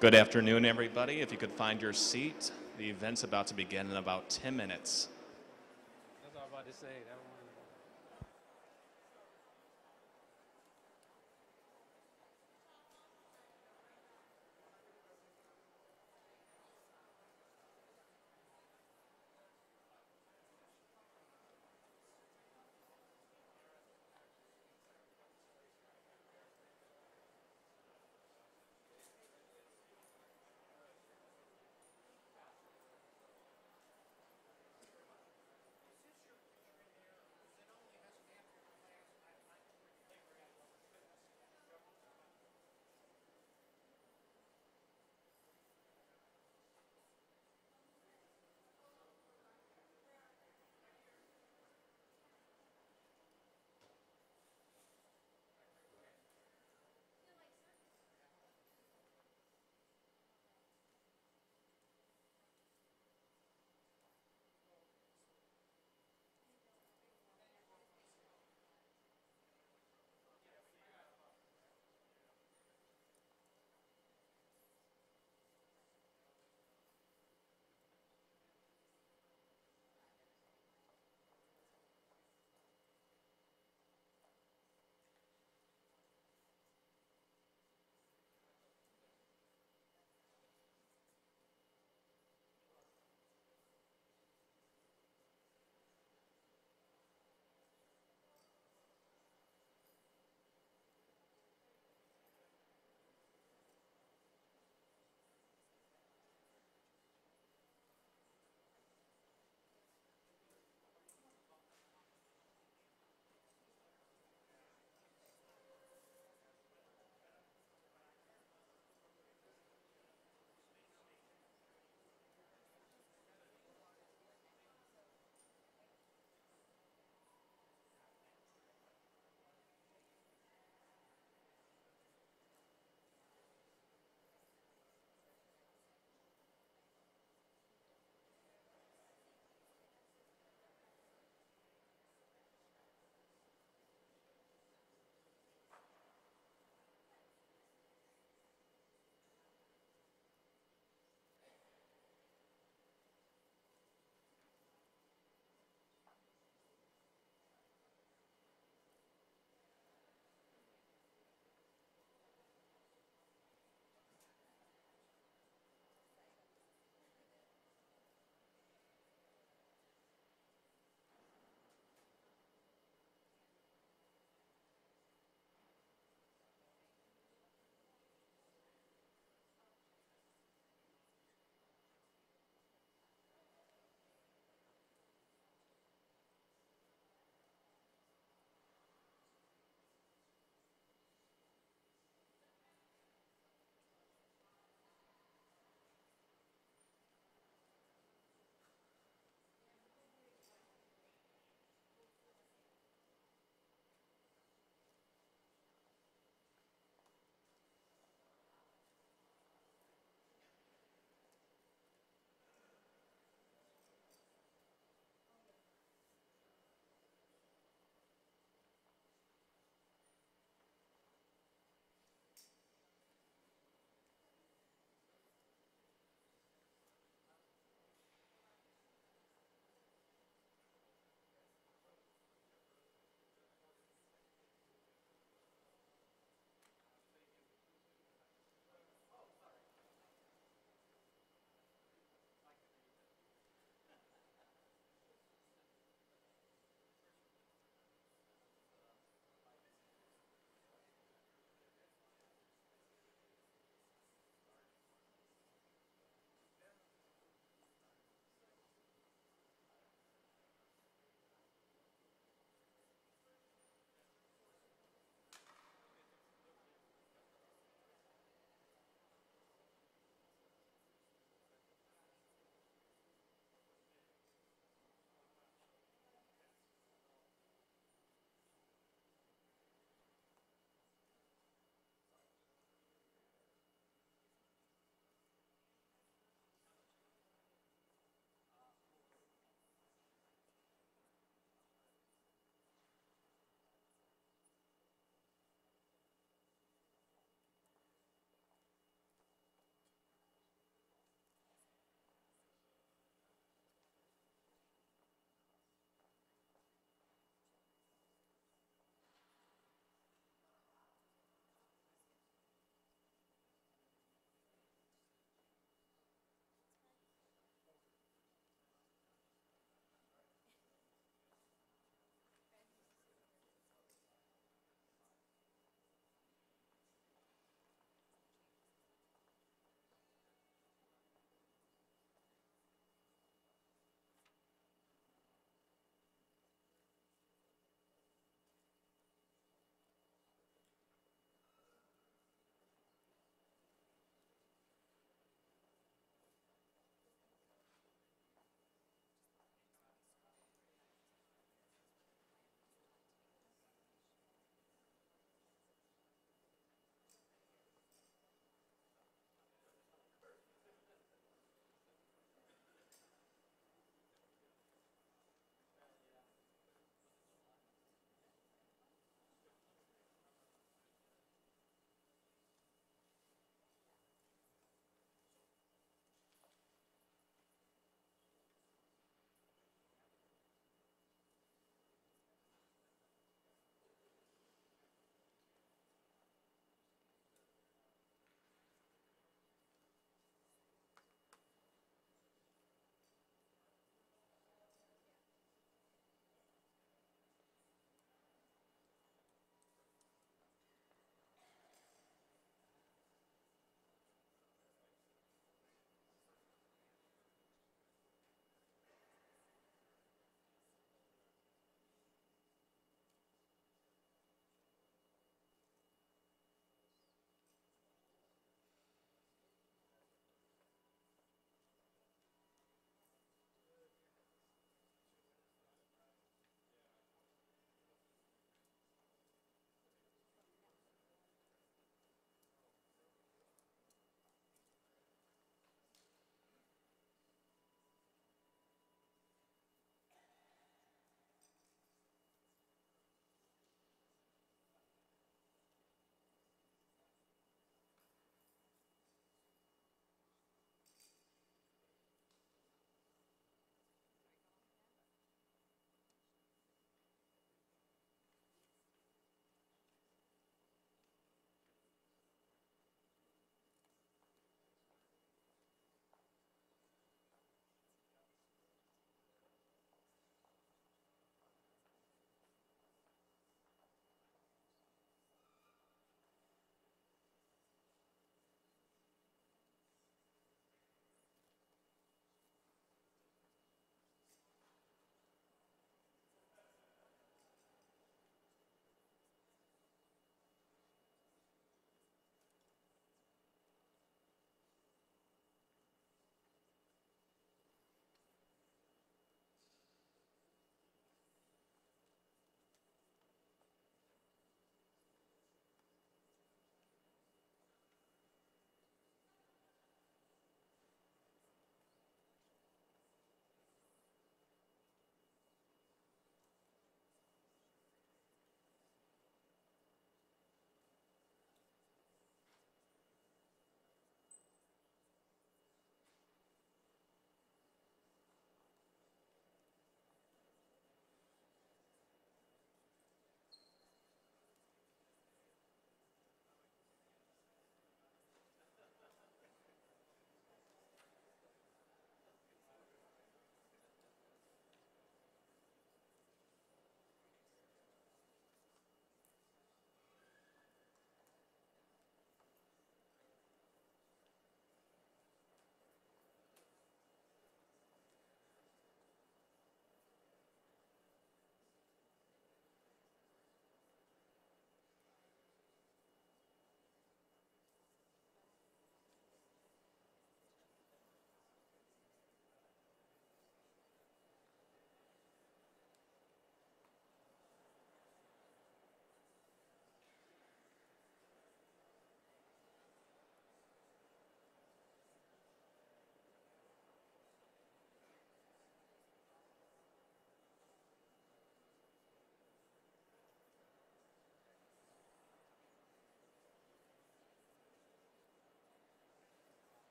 Good afternoon, everybody. If you could find your seat, the event's about to begin in about 10 minutes. That's all I was about to say.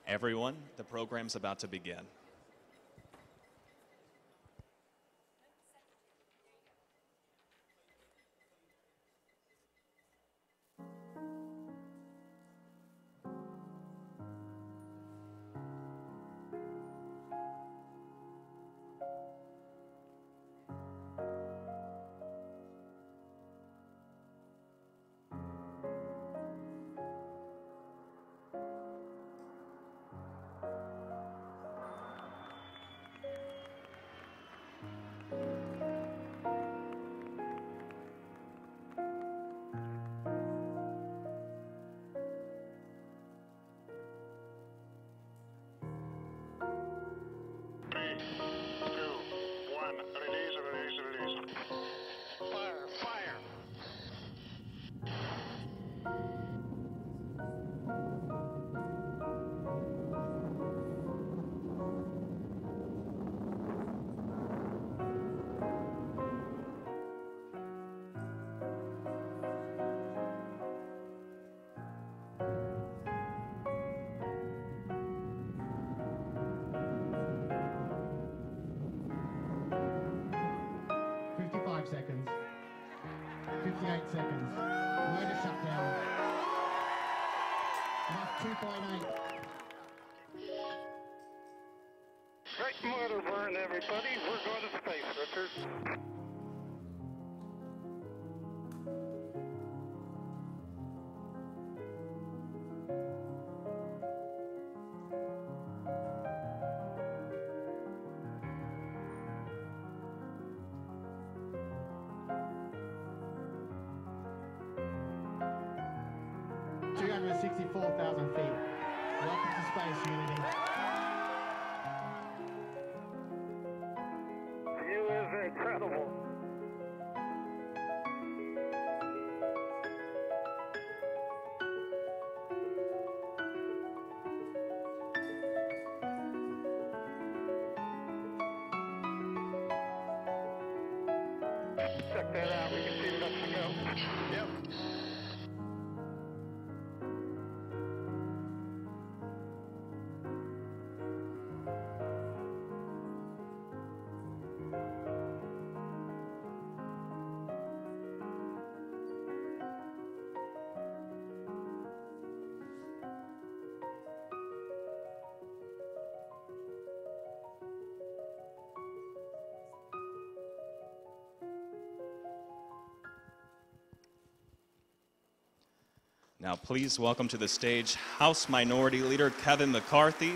Everyone, the program's about to begin. Seconds. 58 seconds. Motor shutdown. Mach 2.8. Great motor burn, everybody. We're going to space, Richard. $264,000 feet. Welcome to space, Unity. The view is incredible. Check that out. We can see it up to go. Yep. Now please welcome to the stage House Minority Leader Kevin McCarthy,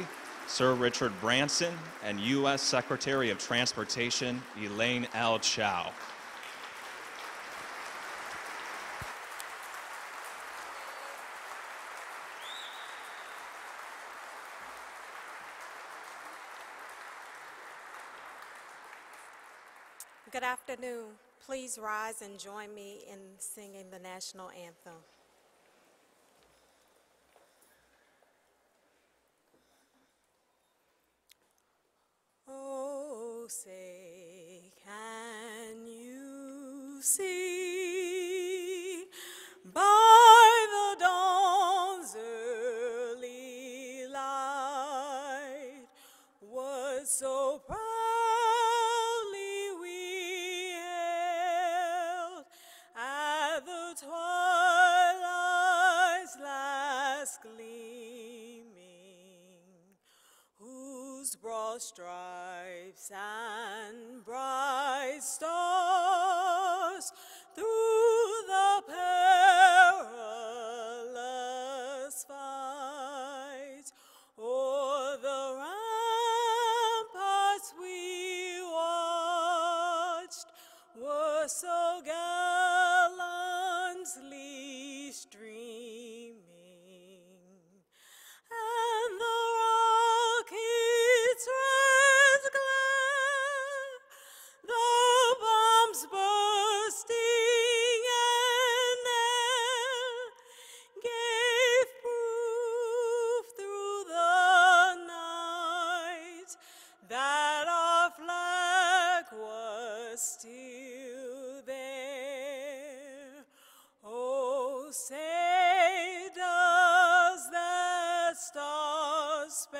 Sir Richard Branson, and U.S. Secretary of Transportation Elaine L. Chao. Good afternoon. Please rise and join me in singing the national anthem. Oh, say, can you see by the dawn's early light what so proudly we hailed at the twilight's last gleaming, whose broad stripes and bright stars through the perilous fight o'er the ramparts we watched were so gallantly streaming, and the rockets' red glare, the bombs bursting in air, gave proof through the night that our flag was still there. Oh, say does that star-spangled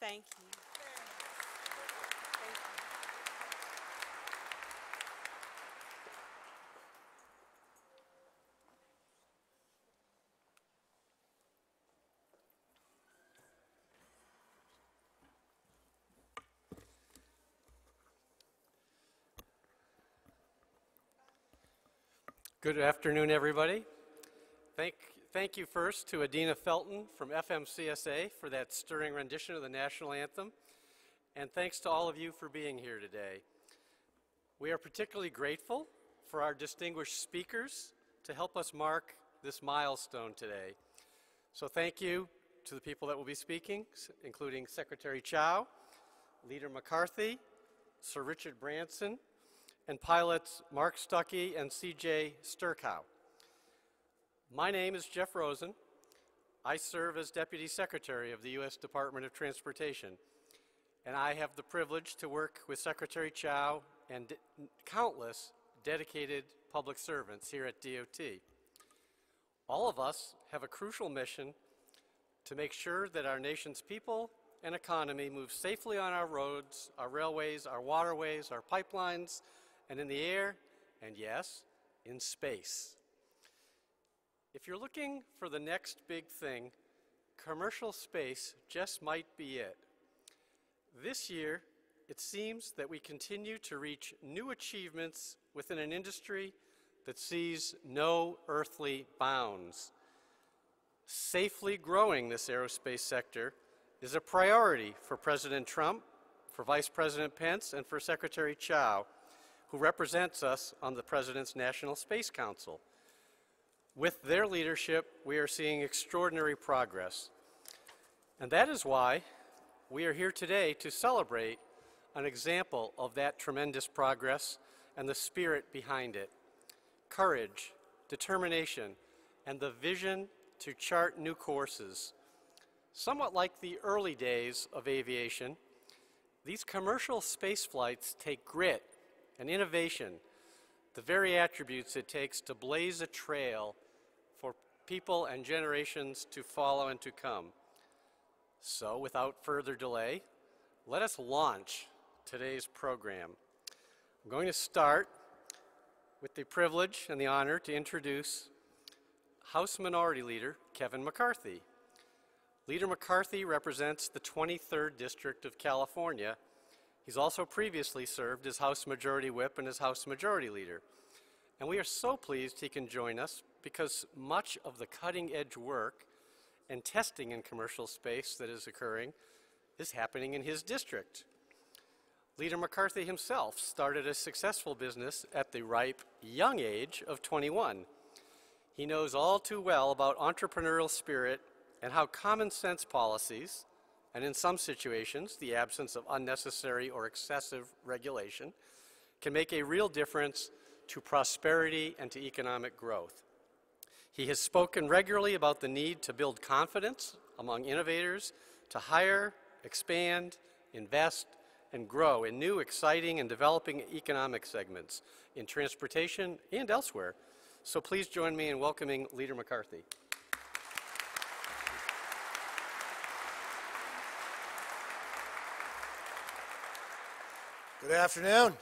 Thank you. Thank you. Good afternoon, everybody. Thank you first to Adina Felton from FMCSA for that stirring rendition of the national anthem, and thanks to all of you for being here today. We are particularly grateful for our distinguished speakers to help us mark this milestone today. So thank you to the people that will be speaking, including Secretary Chow, Leader McCarthy, Sir Richard Branson, and pilots Mark Stucky and CJ Sturckow. My name is Jeff Rosen. I serve as Deputy Secretary of the U.S. Department of Transportation, and I have the privilege to work with Secretary Chow and countless dedicated public servants here at DOT. All of us have a crucial mission to make sure that our nation's people and economy move safely on our roads, our railways, our waterways, our pipelines, and in the air, and yes, in space. If you're looking for the next big thing, commercial space just might be it. This year, it seems that we continue to reach new achievements within an industry that sees no earthly bounds. Safely growing this aerospace sector is a priority for President Trump, for Vice President Pence, and for Secretary Chow, who represents us on the President's National Space Council. With their leadership, we are seeing extraordinary progress. And that is why we are here today to celebrate an example of that tremendous progress and the spirit behind it. Courage, determination, and the vision to chart new courses. Somewhat like the early days of aviation, these commercial space flights take grit and innovation, the very attributes it takes to blaze a trail for people and generations to follow and to come. So, without further delay, let us launch today's program. I'm going to start with the privilege and the honor to introduce House Minority Leader Kevin McCarthy. Leader McCarthy represents the 23rd District of California. He's also previously served as House Majority Whip and as House Majority Leader. And we are so pleased he can join us because much of the cutting-edge work and testing in commercial space that is occurring is happening in his district. Leader McCarthy himself started a successful business at the ripe young age of 21. He knows all too well about entrepreneurial spirit and how common sense policies, and in some situations, the absence of unnecessary or excessive regulation, can make a real difference to prosperity and to economic growth. He has spoken regularly about the need to build confidence among innovators to hire, expand, invest, and grow in new, exciting, and developing economic segments in transportation and elsewhere. So please join me in welcoming Leader McCarthy. Good afternoon.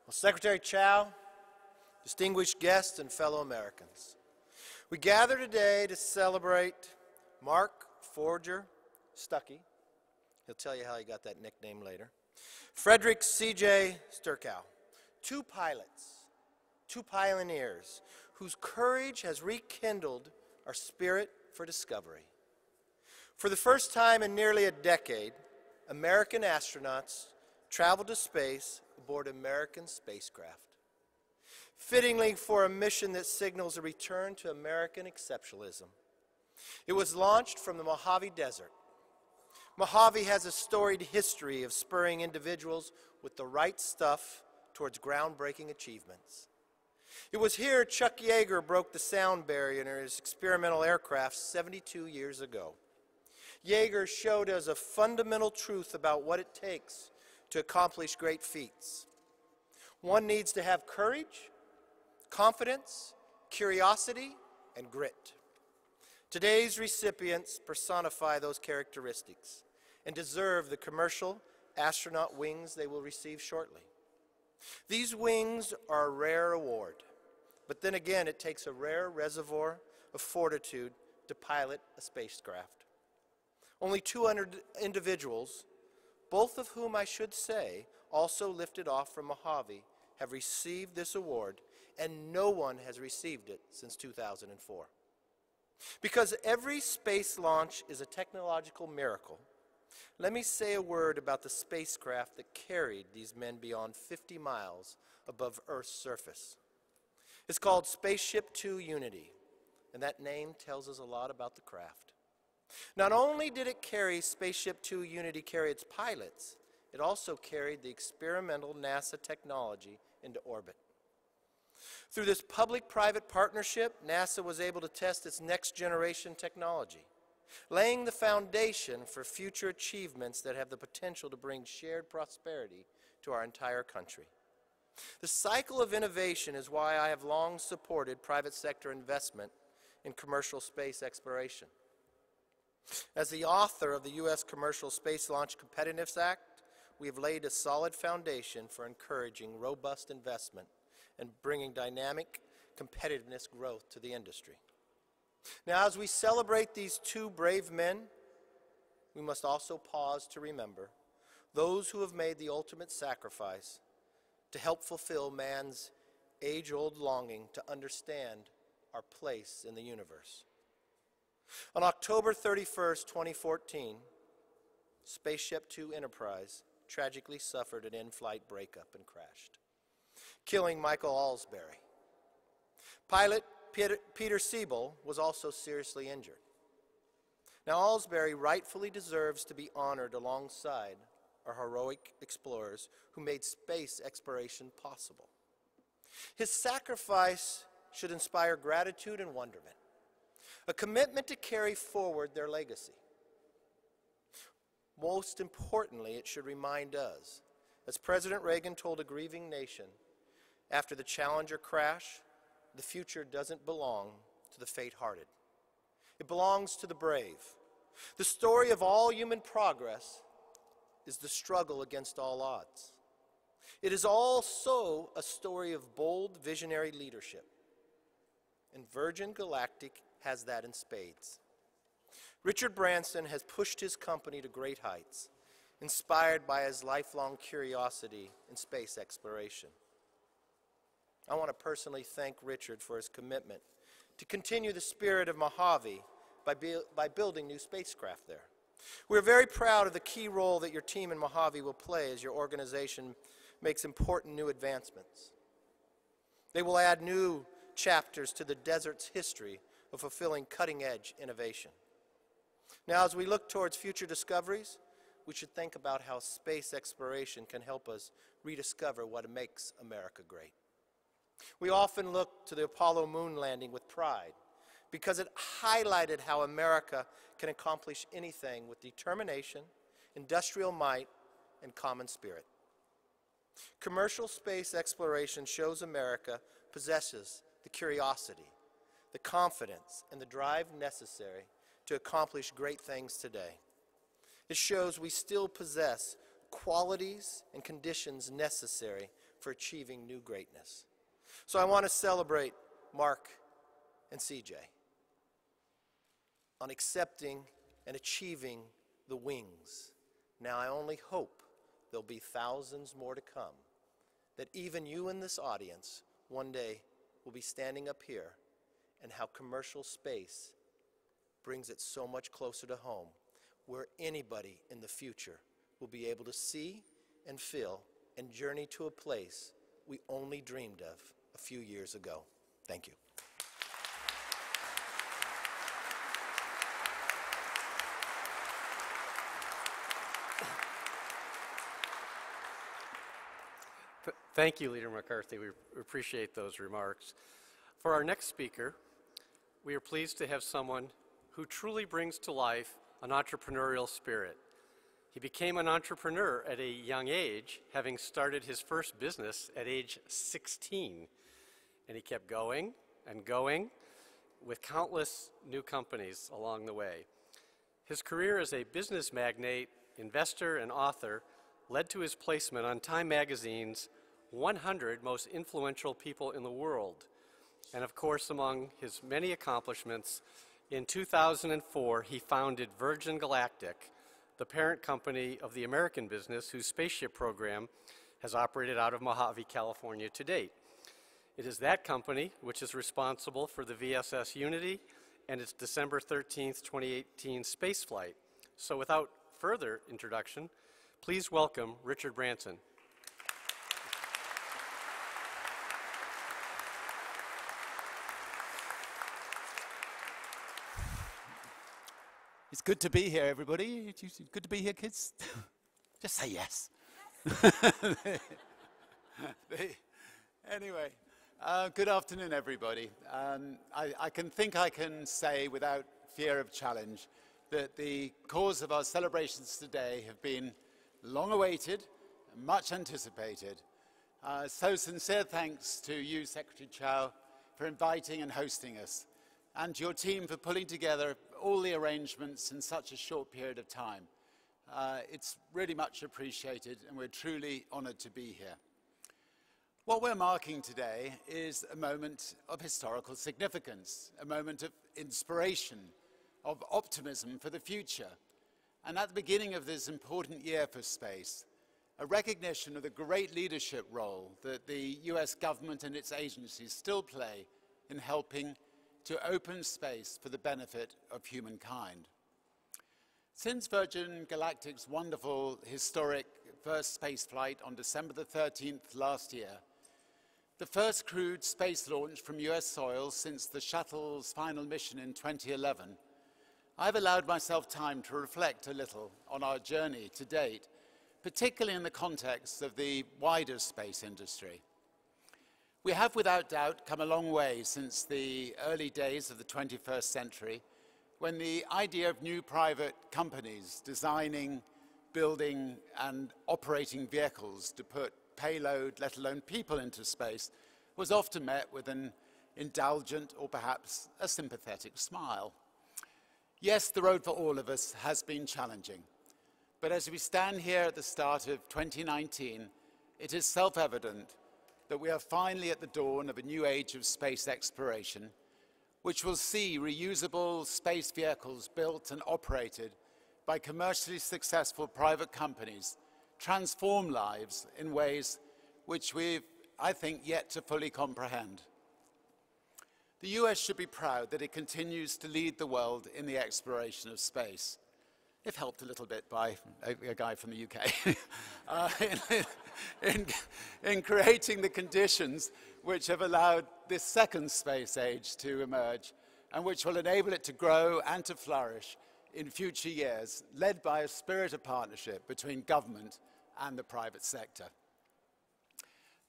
Well, Secretary Chow, distinguished guests, and fellow Americans, we gather today to celebrate Mark Forger Stucky. He'll tell you how he got that nickname later. Frederick C.J. Sturckow, two pilots, two pioneers whose courage has rekindled our spirit for discovery. For the first time in nearly a decade, American astronauts traveled to space aboard American spacecraft, fittingly for a mission that signals a return to American exceptionalism. It was launched from the Mojave Desert. Mojave has a storied history of spurring individuals with the right stuff towards groundbreaking achievements. It was here Chuck Yeager broke the sound barrier in his experimental aircraft 72 years ago. Yeager showed us a fundamental truth about what it takes to accomplish great feats. One needs to have courage, confidence, curiosity, and grit. Today's recipients personify those characteristics. and deserve the commercial astronaut wings they will receive shortly. These wings are a rare award, but then again, it takes a rare reservoir of fortitude to pilot a spacecraft. Only 200 individuals, both of whom I should say also lifted off from Mojave, have received this award, and no one has received it since 2004. Because every space launch is a technological miracle, let me say a word about the spacecraft that carried these men beyond 50 miles above Earth's surface. It's called SpaceShipTwo Unity, and that name tells us a lot about the craft. Not only did it carry SpaceShipTwo Unity carry its pilots, it also carried the experimental NASA technology into orbit. Through this public-private partnership, NASA was able to test its next-generation technology, laying the foundation for future achievements that have the potential to bring shared prosperity to our entire country. The cycle of innovation is why I have long supported private sector investment in commercial space exploration. As the author of the U.S. Commercial Space Launch Competitiveness Act, we have laid a solid foundation for encouraging robust investment and bringing dynamic competitiveness growth to the industry. Now, as we celebrate these two brave men, we must also pause to remember those who have made the ultimate sacrifice to help fulfill man's age-old longing to understand our place in the universe. On October 31st, 2014, SpaceShipTwo Enterprise tragically suffered an in-flight breakup and crashed, killing Michael Alsbury. Pilot Peter Siebel was also seriously injured. Now, Alsbury rightfully deserves to be honored alongside our heroic explorers who made space exploration possible. His sacrifice should inspire gratitude and wonderment, a commitment to carry forward their legacy. Most importantly, it should remind us, as President Reagan told a grieving nation after the Challenger crash, the future doesn't belong to the faint-hearted. It belongs to the brave. The story of all human progress is the struggle against all odds. It is also a story of bold, visionary leadership. And Virgin Galactic has that in spades. Richard Branson has pushed his company to great heights, inspired by his lifelong curiosity in space exploration. I want to personally thank Richard for his commitment to continue the spirit of Mojave by building new spacecraft there. We're very proud of the key role that your team in Mojave will play as your organization makes important new advancements. They will add new chapters to the desert's history of fulfilling cutting-edge innovation. Now, as we look towards future discoveries, we should think about how space exploration can help us rediscover what makes America great. We often look to the Apollo moon landing with pride because it highlighted how America can accomplish anything with determination, industrial might, and common spirit. Commercial space exploration shows America possesses the curiosity, the confidence, and the drive necessary to accomplish great things today. It shows we still possess qualities and conditions necessary for achieving new greatness. So I want to celebrate Mark and CJ on accepting and achieving the wings. Now, I only hope there'll be thousands more to come, that even you in this audience one day will be standing up here, and how commercial space brings it so much closer to home, where anybody in the future will be able to see and feel and journey to a place we only dreamed of a few years ago. Thank you. Thank you, Leader McCarthy. We appreciate those remarks. For our next speaker, we are pleased to have someone who truly brings to life an entrepreneurial spirit. He became an entrepreneur at a young age, having started his first business at age 16. And he kept going and going with countless new companies along the way. His career as a business magnate investor, and author, led to his placement on Time Magazine's 100 Most Influential People in the World. And of course, among his many accomplishments, in 2004, he founded Virgin Galactic, the parent company of the American business whose spaceship program has operated out of Mojave, California to date. It is that company which is responsible for the VSS Unity and its December 13th, 2018 spaceflight. So without further introduction, please welcome Richard Branson. It's good to be here, everybody. It's good to be here, kids. Just say yes. Anyway, good afternoon, everybody. I can say without fear of challenge that the cause of our celebrations today have been long awaited, much anticipated. So sincere thanks to you, Secretary Chow, for inviting and hosting us, and to your team for pulling together all the arrangements in such a short period of time. It's really much appreciated, and we're truly honored to be here. What we're marking today is a moment of historical significance, a moment of inspiration, of optimism for the future. And at the beginning of this important year for space, a recognition of the great leadership role that the US government and its agencies still play in helping to open space for the benefit of humankind. Since Virgin Galactic's wonderful, historic first space flight on December the 13th last year, the first crewed space launch from US soil since the shuttle's final mission in 2011, I've allowed myself time to reflect a little on our journey to date, particularly in the context of the wider space industry. We have, without doubt, come a long way since the early days of the 21st century, when the idea of new private companies designing, building, and operating vehicles to put payload, let alone people, into space was often met with an indulgent or perhaps a sympathetic smile. Yes, the road for all of us has been challenging, but as we stand here at the start of 2019, it is self-evident that we are finally at the dawn of a new age of space exploration, which will see reusable space vehicles built and operated by commercially successful private companies transform lives in ways which we've, I think, yet to fully comprehend. The US should be proud that it continues to lead the world in the exploration of space, if helped a little bit by a guy from the UK, in creating the conditions which have allowed this second space age to emerge and which will enable it to grow and to flourish in future years, led by a spirit of partnership between government and the private sector.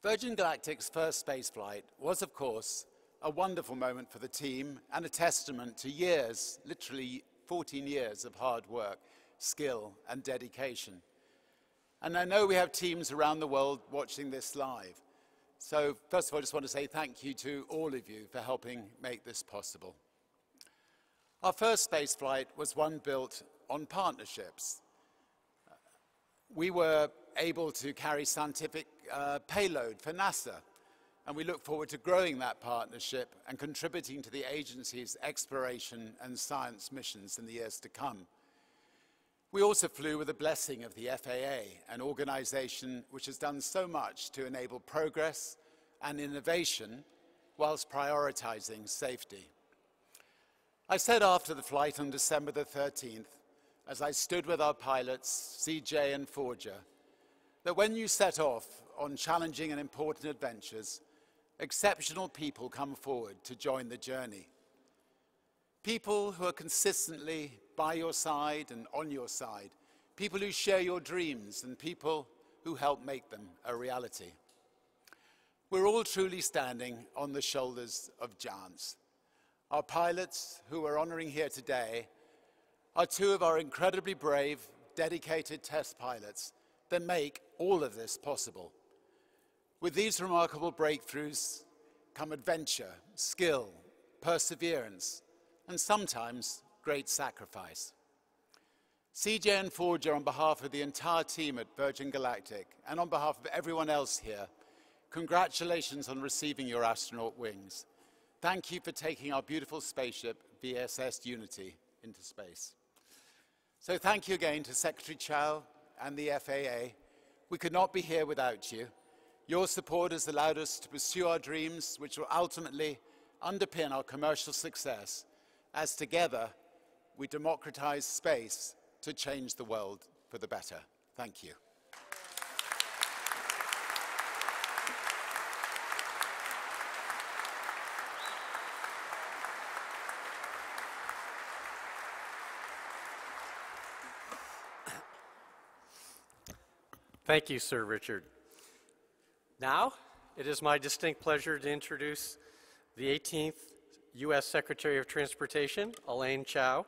Virgin Galactic's first spaceflight was, of course, a wonderful moment for the team and a testament to years, literally 14 years of hard work, skill, and dedication. And I know we have teams around the world watching this live. So first of all, I just want to say thank you to all of you for helping make this possible. Our first spaceflight was one built on partnerships. We were able to carry scientific payload for NASA, and we look forward to growing that partnership and contributing to the agency's exploration and science missions in the years to come. We also flew with the blessing of the FAA, an organization which has done so much to enable progress and innovation whilst prioritizing safety. I said after the flight on December the 13th, as I stood with our pilots, CJ and Forger, that when you set off on challenging and important adventures, exceptional people come forward to join the journey. People who are consistently by your side and on your side, people who share your dreams and people who help make them a reality. We're all truly standing on the shoulders of giants. Our pilots, who we're honoring here today, are two of our incredibly brave, dedicated test pilots that make all of this possible. With these remarkable breakthroughs come adventure, skill, perseverance, and sometimes great sacrifice. CJ and Forger, on behalf of the entire team at Virgin Galactic and on behalf of everyone else here, congratulations on receiving your astronaut wings. Thank you for taking our beautiful spaceship, VSS Unity, into space. So thank you again to Secretary Chow and the FAA. We could not be here without you. Your support has allowed us to pursue our dreams, which will ultimately underpin our commercial success, as together we democratize space to change the world for the better. Thank you. Thank you, Sir Richard. Now, it is my distinct pleasure to introduce the 18th U.S. Secretary of Transportation, Elaine Chao.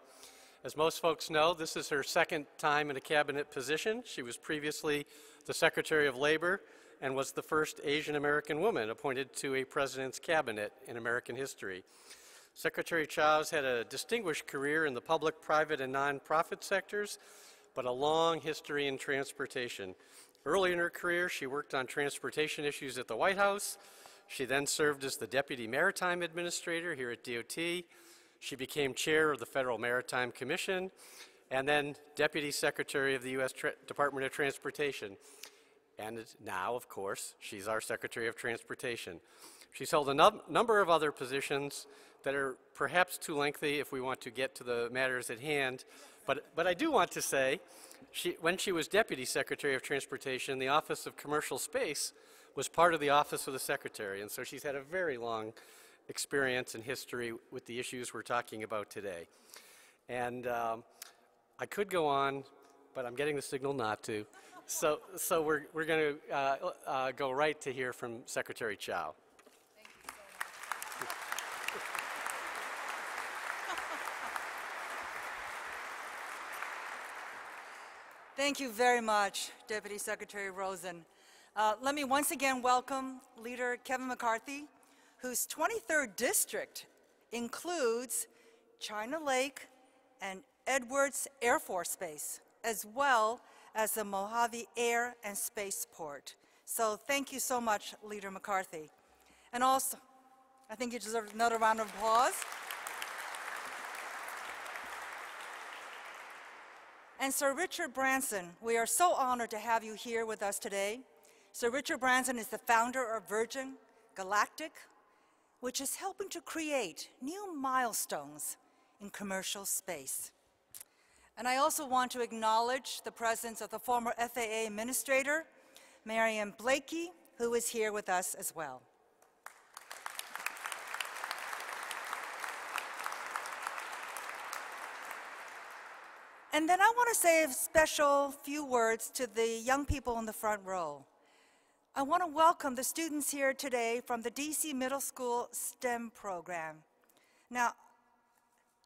As most folks know, this is her second time in a cabinet position. She was previously the Secretary of Labor and was the first Asian American woman appointed to a president's cabinet in American history. Secretary Chao's had a distinguished career in the public, private, and nonprofit sectors, but a long history in transportation. Early in her career, she worked on transportation issues at the White House. She then served as the Deputy Maritime Administrator here at DOT. She became chair of the Federal Maritime Commission and then Deputy Secretary of the U.S. Department of Transportation. And now, of course, she's our Secretary of Transportation. She's held a number of other positions that are perhaps too lengthy if we want to get to the matters at hand. But I do want to say, when she was Deputy Secretary of Transportation, the Office of Commercial Space was part of the Office of the Secretary, and so she's had a very long experience and history with the issues we're talking about today. And I could go on, but I'm getting the signal not to. So we're going to go right to hear from Secretary Chao. Thank you very much, Deputy Secretary Rosen. Let me once again welcome Leader Kevin McCarthy, whose 23rd district includes China Lake and Edwards Air Force Base, as well as the Mojave Air and Spaceport. So thank you so much, Leader McCarthy. And also, I think you deserve another round of applause. And Sir Richard Branson, we are so honored to have you here with us today. Sir Richard Branson is the founder of Virgin Galactic, which is helping to create new milestones in commercial space. And I also want to acknowledge the presence of the former FAA Administrator, Marianne Blakey, who is here with us as well. And then I want to say a special few words to the young people in the front row. I want to welcome the students here today from the DC Middle School STEM program. Now,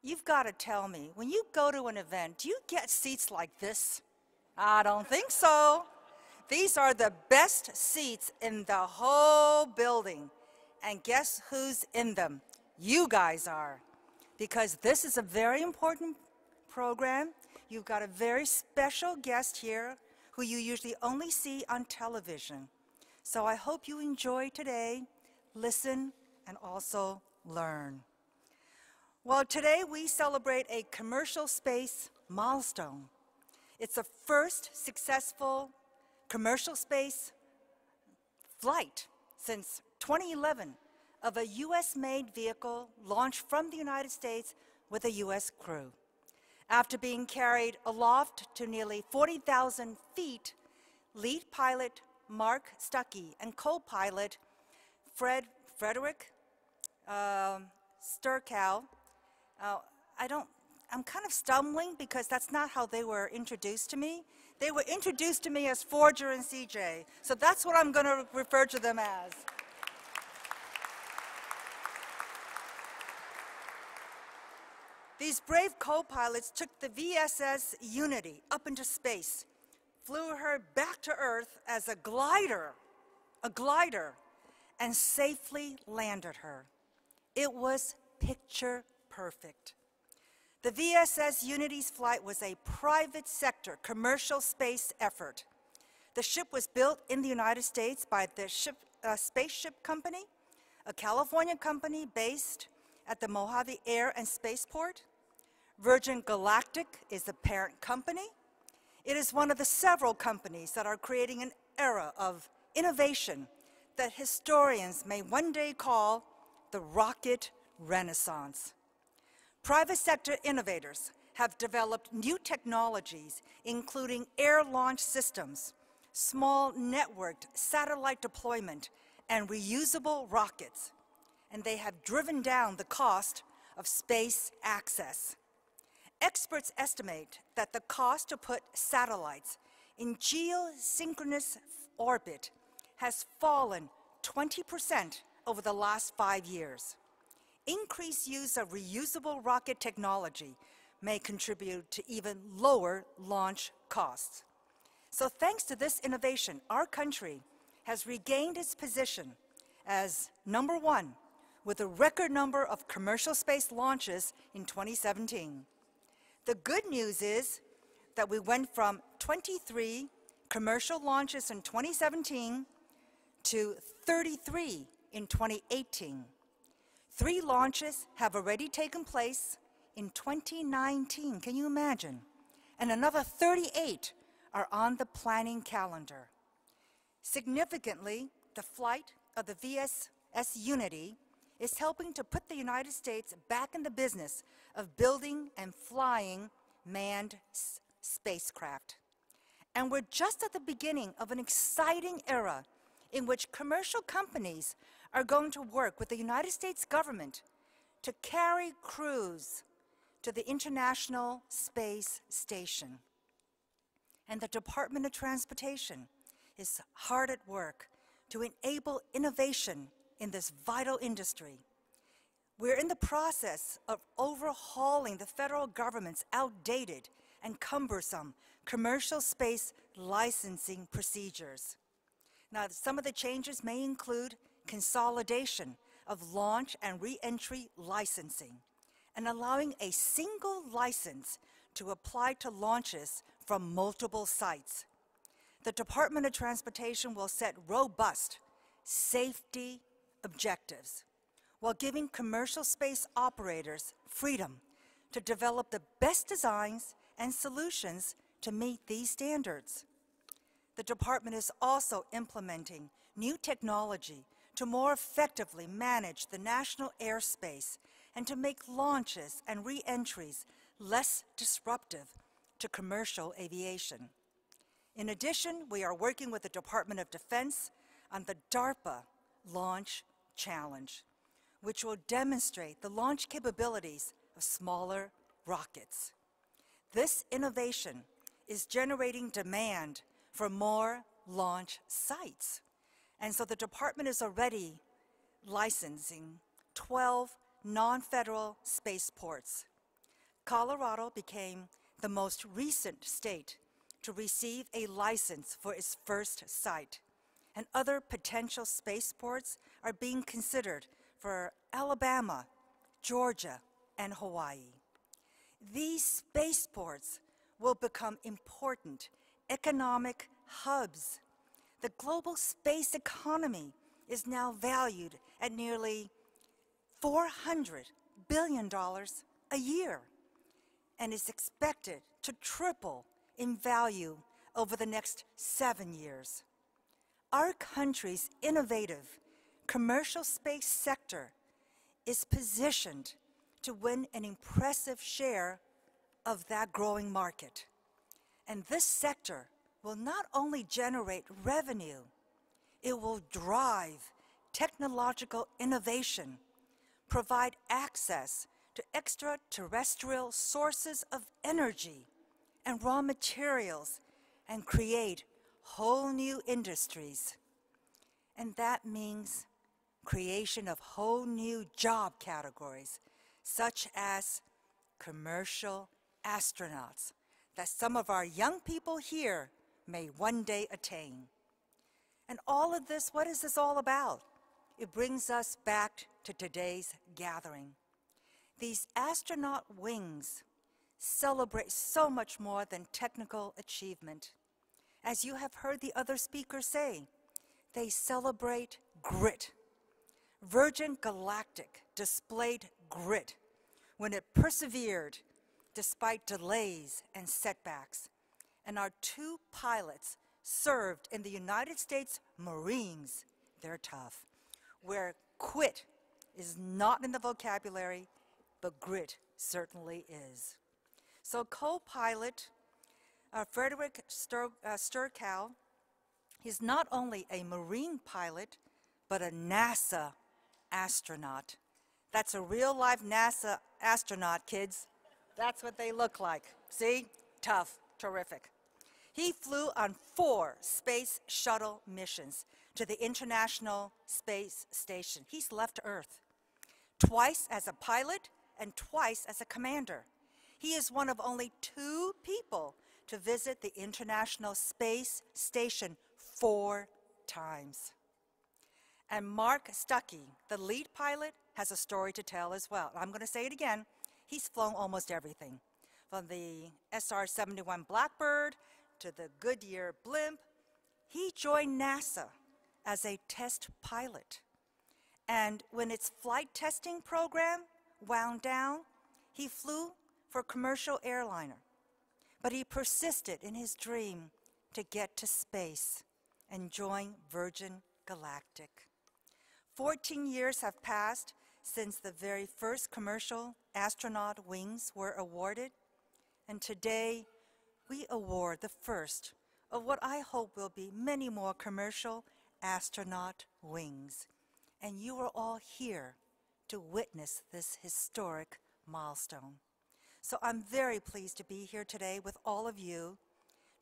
you've got to tell me, when you go to an event, do you get seats like this? I don't think so. These are the best seats in the whole building. And guess who's in them? You guys are. Because this is a very important program. You've got a very special guest here who you usually only see on television. So I hope you enjoy today, listen, and also learn. Well, today we celebrate a commercial space milestone. It's the first successful commercial space flight since 2011 of a US-made vehicle launched from the United States with a US crew. After being carried aloft to nearly 40,000 feet, lead pilot Mark Stucky and co-pilot Frederick Sturckow. I'm kind of stumbling because that's not how they were introduced to me. They were introduced to me as Forger and CJ, so that's what I'm going to refer to them as. These brave co-pilots took the VSS Unity up into space, flew her back to Earth as a glider, and safely landed her. It was picture perfect. The VSS Unity's flight was a private sector commercial space effort. The ship was built in the United States by the Spaceship Company, a California company based at the Mojave Air and Spaceport. Virgin Galactic is the parent company. It is one of the several companies that are creating an era of innovation that historians may one day call the rocket renaissance. Private sector innovators have developed new technologies, including air launch systems, small networked satellite deployment, and reusable rockets, and they have driven down the cost of space access. Experts estimate that the cost to put satellites in geosynchronous orbit has fallen 20% over the last 5 years. Increased use of reusable rocket technology may contribute to even lower launch costs. So thanks to this innovation, our country has regained its position as #1 with a record number of commercial space launches in 2017. The good news is that we went from 23 commercial launches in 2017 to 33 in 2018. 3 launches have already taken place in 2019, can you imagine? And another 38 are on the planning calendar. Significantly, the flight of the VSS Unity is helping to put the United States back in the business of building and flying manned spacecraft. And we're just at the beginning of an exciting era in which commercial companies are going to work with the United States government to carry crews to the International Space Station. And the Department of Transportation is hard at work to enable innovation in this vital industry. We're in the process of overhauling the federal government's outdated and cumbersome commercial space licensing procedures. Now, some of the changes may include consolidation of launch and re-entry licensing and allowing a single license to apply to launches from multiple sites. The Department of Transportation will set robust safety objectives while giving commercial space operators freedom to develop the best designs and solutions to meet these standards. The department is also implementing new technology to more effectively manage the national airspace and to make launches and re-entries less disruptive to commercial aviation. In addition, we are working with the Department of Defense on the DARPA Launch Challenge, which will demonstrate the launch capabilities of smaller rockets. This innovation is generating demand for more launch sites. And so the department is already licensing 12 non-federal spaceports. Colorado became the most recent state to receive a license for its first site, and other potential spaceports are being considered for Alabama, Georgia, and Hawaii. These spaceports will become important economic hubs. The global space economy is now valued at nearly $400 billion a year and is expected to triple in value over the next 7 years. Our country's innovative commercial space sector is positioned to win an impressive share of that growing market. And this sector will not only generate revenue, it will drive technological innovation, provide access to extraterrestrial sources of energy and raw materials, and create whole new industries. And that means creation of whole new job categories, such as commercial astronauts, that some of our young people here may one day attain. And all of this, what is this all about? It brings us back to today's gathering. These astronaut wings celebrate so much more than technical achievement. As you have heard the other speakers say, they celebrate grit. Virgin Galactic displayed grit when it persevered despite delays and setbacks. And our 2 pilots served in the United States Marines. They're tough, where quit is not in the vocabulary, but grit certainly is. So co-pilot Frederick Sturckow, he's not only a Marine pilot, but a NASA astronaut. That's a real-life NASA astronaut, kids. That's what they look like. See? Tough, terrific. He flew on 4 space shuttle missions to the International Space Station. He's left Earth twice as a pilot and twice as a commander. He is one of only 2 people to visit the International Space Station 4 times. And Mark Stucky, the lead pilot, has a story to tell as well. I'm going to say it again. He's flown almost everything, from the SR-71 Blackbird to the Goodyear blimp. He joined NASA as a test pilot. And when its flight testing program wound down, he flew for a commercial airliner. But he persisted in his dream to get to space and join Virgin Galactic. 14 years have passed since the very first commercial Astronaut Wings were awarded, and today we award the first of what I hope will be many more commercial Astronaut Wings. And you are all here to witness this historic milestone. So I'm very pleased to be here today with all of you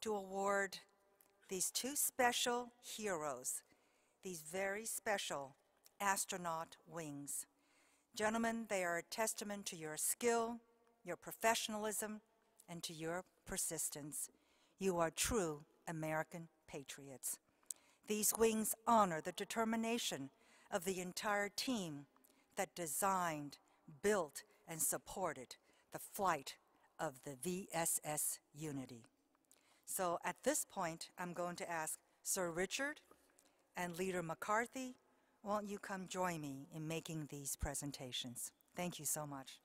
to award these 2 special heroes, these very special Astronaut Wings. Gentlemen, they are a testament to your skill, your professionalism, and to your persistence. You are true American patriots. These wings honor the determination of the entire team that designed, built, and supported the flight of the VSS Unity. So at this point, I'm going to ask Sir Richard and Leader McCarthy, won't you come join me in making these presentations? Thank you so much.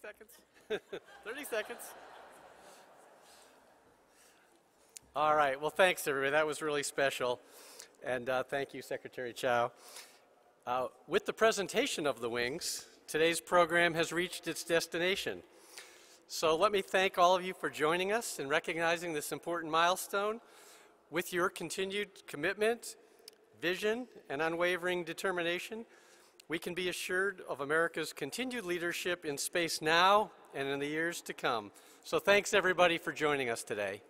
seconds. 30 seconds. All right, well, thanks, everybody. That was really special. And thank you, Secretary Chow. With the presentation of the wings, today's program has reached its destination. So let me thank all of you for joining us in recognizing this important milestone. With your continued commitment, vision, and unwavering determination, we can be assured of America's continued leadership in space now and in the years to come. So thanks, everybody, for joining us today.